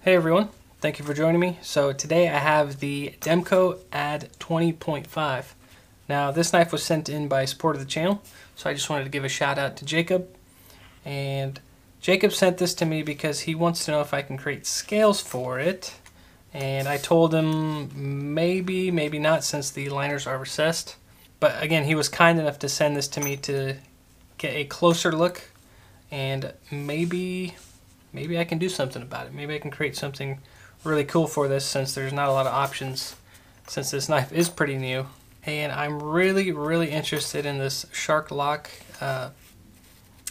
Hey everyone, thank you for joining me. So today I have the Demko AD-20.5. Now this knife was sent in by a supporter of the channel, so I just wanted to give a shout out to Jacob. And Jacob sent this to me because he wants to know if I can create scales for it. And I told him maybe not, since the liners are recessed. But again, he was kind enough to send this to me to get a closer look, and maybe I can do something about it. Maybe I can create something really cool for this, since there's not a lot of options, since this knife is pretty new. And I'm really interested in this shark lock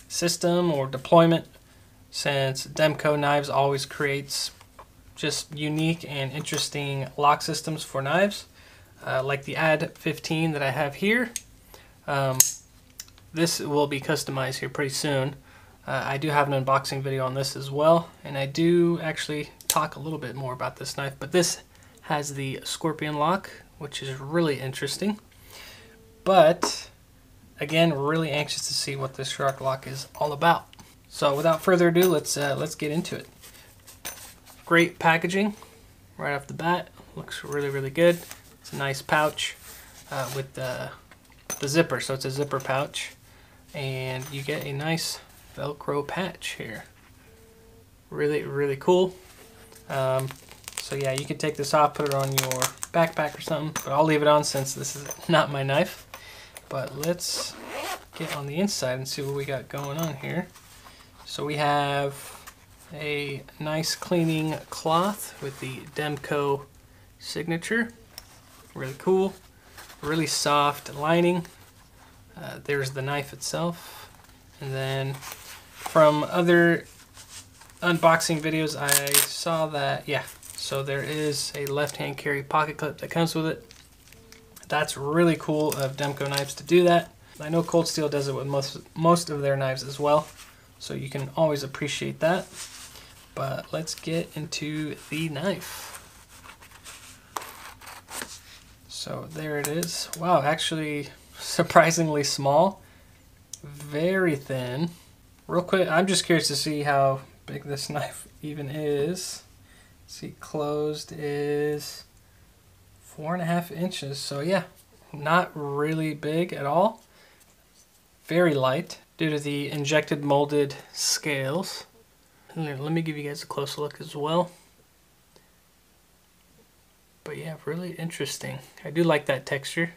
system or deployment, since Demko knives always creates just unique and interesting lock systems for knives, like the AD-15 that I have here. This will be customized here pretty soon. I do have an unboxing video on this as well, and I do actually talk a little bit more about this knife, but this has the scorpion lock, which is really interesting. But again, really anxious to see what this shark lock is all about. So without further ado, let's get into it. Great packaging right off the bat. Looks really good. It's a nice pouch with the zipper, so it's a zipper pouch, and you get a nice Velcro patch here. Really cool. So yeah, you can take this off, put it on your backpack or something, but I'll leave it on since this is not my knife. But let's get on the inside and see what we got going on here. So we have a nice cleaning cloth with the Demko signature. Really cool. Really soft lining. There's the knife itself. And then from other unboxing videos, I saw that, yeah, so there is a left-hand carry pocket clip that comes with it. That's really cool of Demko knives to do that. I know Cold Steel does it with most of their knives as well, so you can always appreciate that. But let's get into the knife. So there it is. Wow, actually surprisingly small. Very thin. Real quick, I'm just curious to see how big this knife even is. See, closed is 4.5 inches. So yeah, not really big at all. Very light due to the injected molded scales. Let me give you guys a close look as well. But yeah, really interesting. I do like that texture.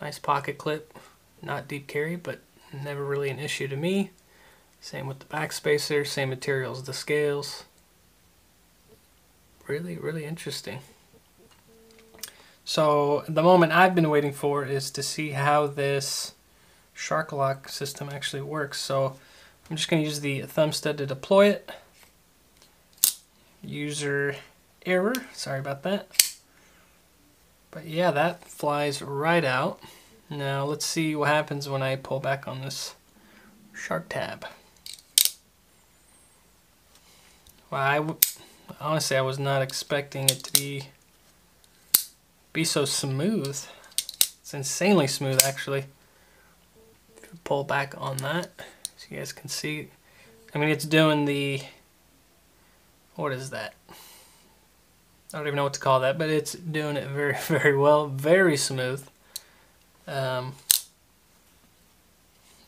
Nice pocket clip. Not deep carry, but never really an issue to me. Same with the back spacer, same materials, the scales. Really interesting. So the moment I've been waiting for is to see how this shark lock system actually works. So I'm just going to use the thumb stud to deploy it. User error, sorry about that. But yeah, that flies right out. Now let's see what happens when I pull back on this shark tab. Well, honestly, I was not expecting it to be so smooth. It's insanely smooth, actually. If you pull back on that, so you guys can see, I mean, it's doing the, what is that? I don't even know what to call that, but it's doing it very well, very smooth. Let's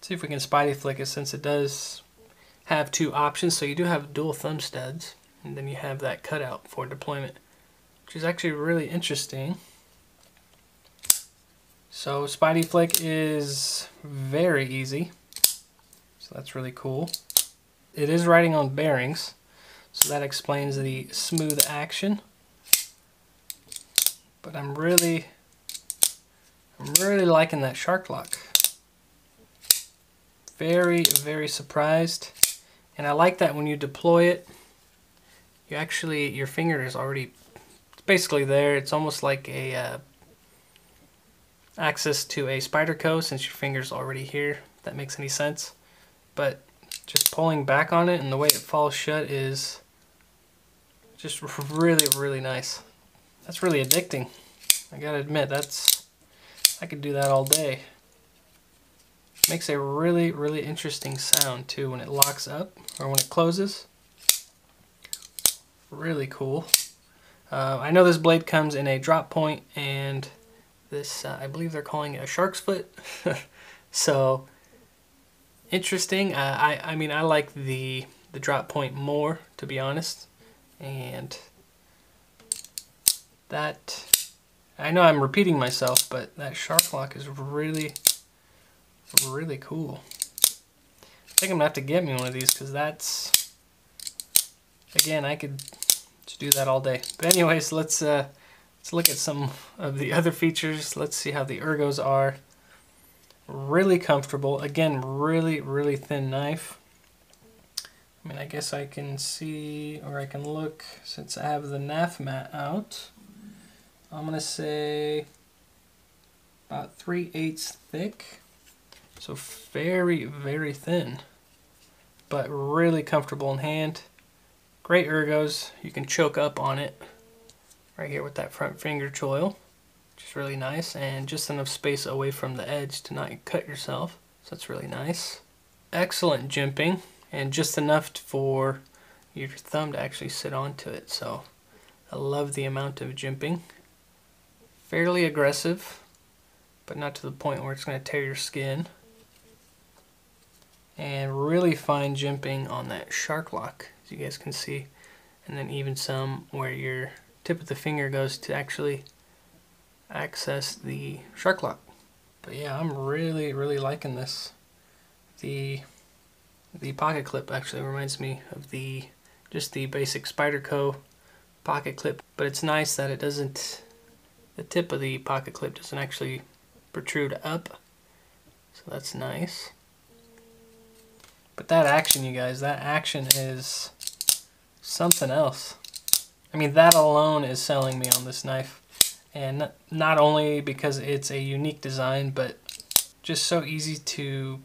see if we can Spidey flick it, since it does have two options. So you do have dual thumb studs, and then you have that cutout for deployment, which is actually really interesting. So Spidey flick is very easy, so that's really cool. It is riding on bearings, so that explains the smooth action. But I'm really liking that shark lock. Very surprised. And I like that when you deploy it, you actually, your finger is already, it's basically there. It's almost like a access to a Spyderco, since your finger's already here, if that makes any sense. But just pulling back on it and the way it falls shut is just really nice. That's really addicting. I gotta admit, I could do that all day. Makes a really interesting sound too when it locks up or when it closes. really cool. I know this blade comes in a drop point, and this, I believe they're calling it a shark's foot. So interesting. I mean, I like the drop point more, to be honest. And that, I know I'm repeating myself, but that shark lock is really, really cool. I think I'm gonna have to get me one of these, because that's, again, I could just do that all day. But anyways, let's look at some of the other features. Let's see how the ergos are. Really comfortable. Again, really, really thin knife. I mean, I guess I can see, or I can look, since I have the KNAFS mat out. I'm gonna say about 3/8 thick. So very, very thin, but really comfortable in hand. Great ergos. You can choke up on it right here with that front finger choil, which is really nice, and just enough space away from the edge to not cut yourself. So that's really nice. Excellent jimping, and just enough for your thumb to actually sit onto it. So I love the amount of jimping. Fairly aggressive, but not to the point where it's going to tear your skin. And really fine jimping on that shark lock, as you guys can see. And then even some where your tip of the finger goes to actually access the shark lock. But yeah, I'm really, really liking this. The pocket clip actually reminds me of just the basic Spyderco pocket clip, but it's nice that it doesn't, the tip of the pocket clip doesn't actually protrude up, so that's nice. But that action, you guys, that action is something else. I mean, that alone is selling me on this knife. And not only because it's a unique design, but just so easy to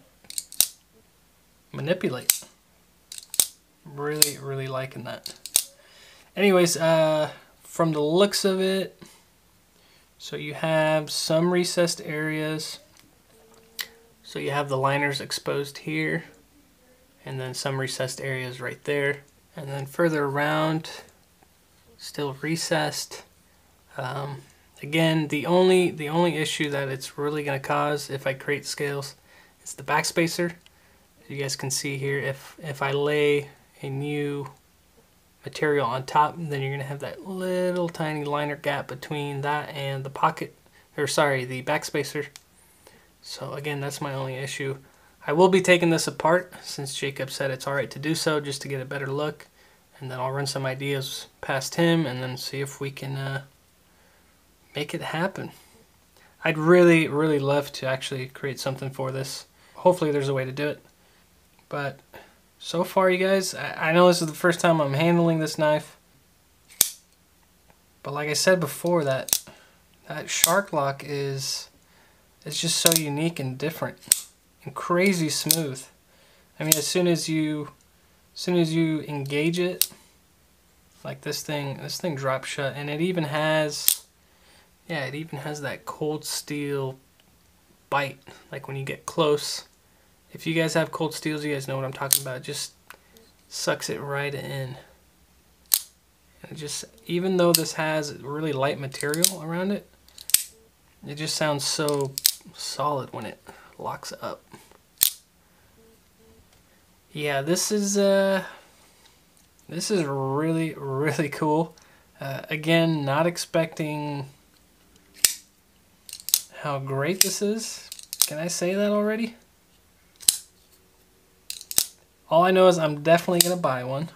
manipulate. Really, really liking that. Anyways, from the looks of it, so you have some recessed areas. So you have the liners exposed here, and then some recessed areas right there, and then further around, still recessed. Again, the only issue that it's really going to cause if I create scales is the backspacer. You guys can see here, if I lay a new material on top, then you're going to have that little tiny liner gap between that and the pocket, or sorry, the backspacer. So again, that's my only issue. I will be taking this apart since Jacob said it's alright to do so, just to get a better look, and then I'll run some ideas past him and then see if we can make it happen. I'd really, really love to actually create something for this. Hopefully there's a way to do it. But so far, you guys, I know this is the first time I'm handling this knife, but like I said before, that shark lock is just so unique and different and crazy smooth. I mean, as soon as you engage it, like this thing drops shut, and it even has, yeah, it even has that cold steel bite, like when you get close. If you guys have cold steels, you guys know what I'm talking about. It just sucks it right in. And it just, even though this has really light material around it, it just sounds so solid when it locks up. Yeah, this is really, really cool. Again, not expecting how great this is. Can I say that already? All I know is I'm definitely going to buy one.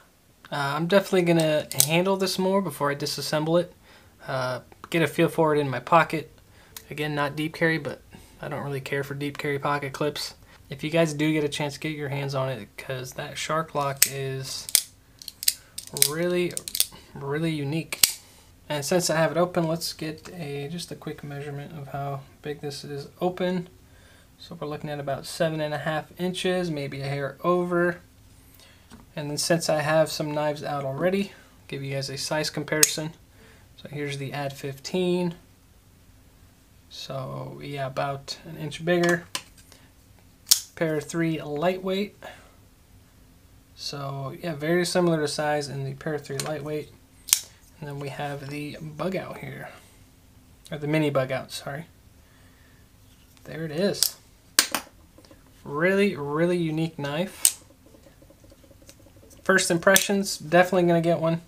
I'm definitely going to handle this more before I disassemble it. Get a feel for it in my pocket. Again, not deep carry, but I don't really care for deep carry pocket clips. If you guys do get a chance to get your hands on it, because that shark lock is really, really unique. And since I have it open, let's get just a quick measurement of how big this is open. So we're looking at about 7.5 inches, maybe a hair over. And then since I have some knives out already, I'll give you guys a size comparison. So here's the AD-15. So yeah, about an inch bigger. Pair 3 lightweight. So yeah, very similar to size in the Para 3 lightweight. And then we have the Bugout here, or the Mini Bugout, sorry. There it is. Really, really unique knife. First impressions, definitely gonna get one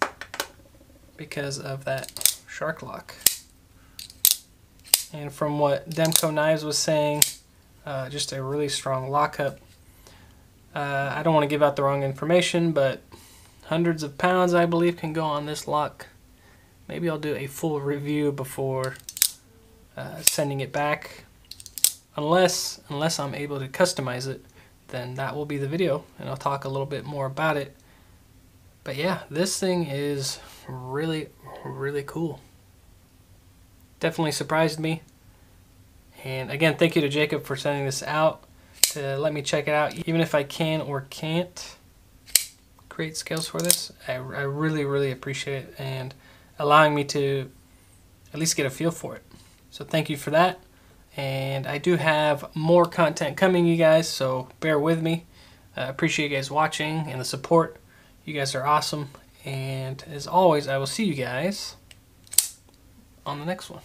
because of that shark lock. And from what Demko Knives was saying, just a really strong lockup. I don't want to give out the wrong information, but hundreds of pounds I believe can go on this lock. Maybe I'll do a full review before sending it back. Unless I'm able to customize it, then that will be the video, and I'll talk a little bit more about it. But yeah, this thing is really, really cool. Definitely surprised me. And again, thank you to Jacob for sending this out to let me check it out. Even if I can or can't create scales for this, I really, really appreciate it and allowing me to at least get a feel for it. So thank you for that. And I do have more content coming, you guys, so bear with me. Appreciate you guys watching and the support. You guys are awesome. And as always, I will see you guys on the next one.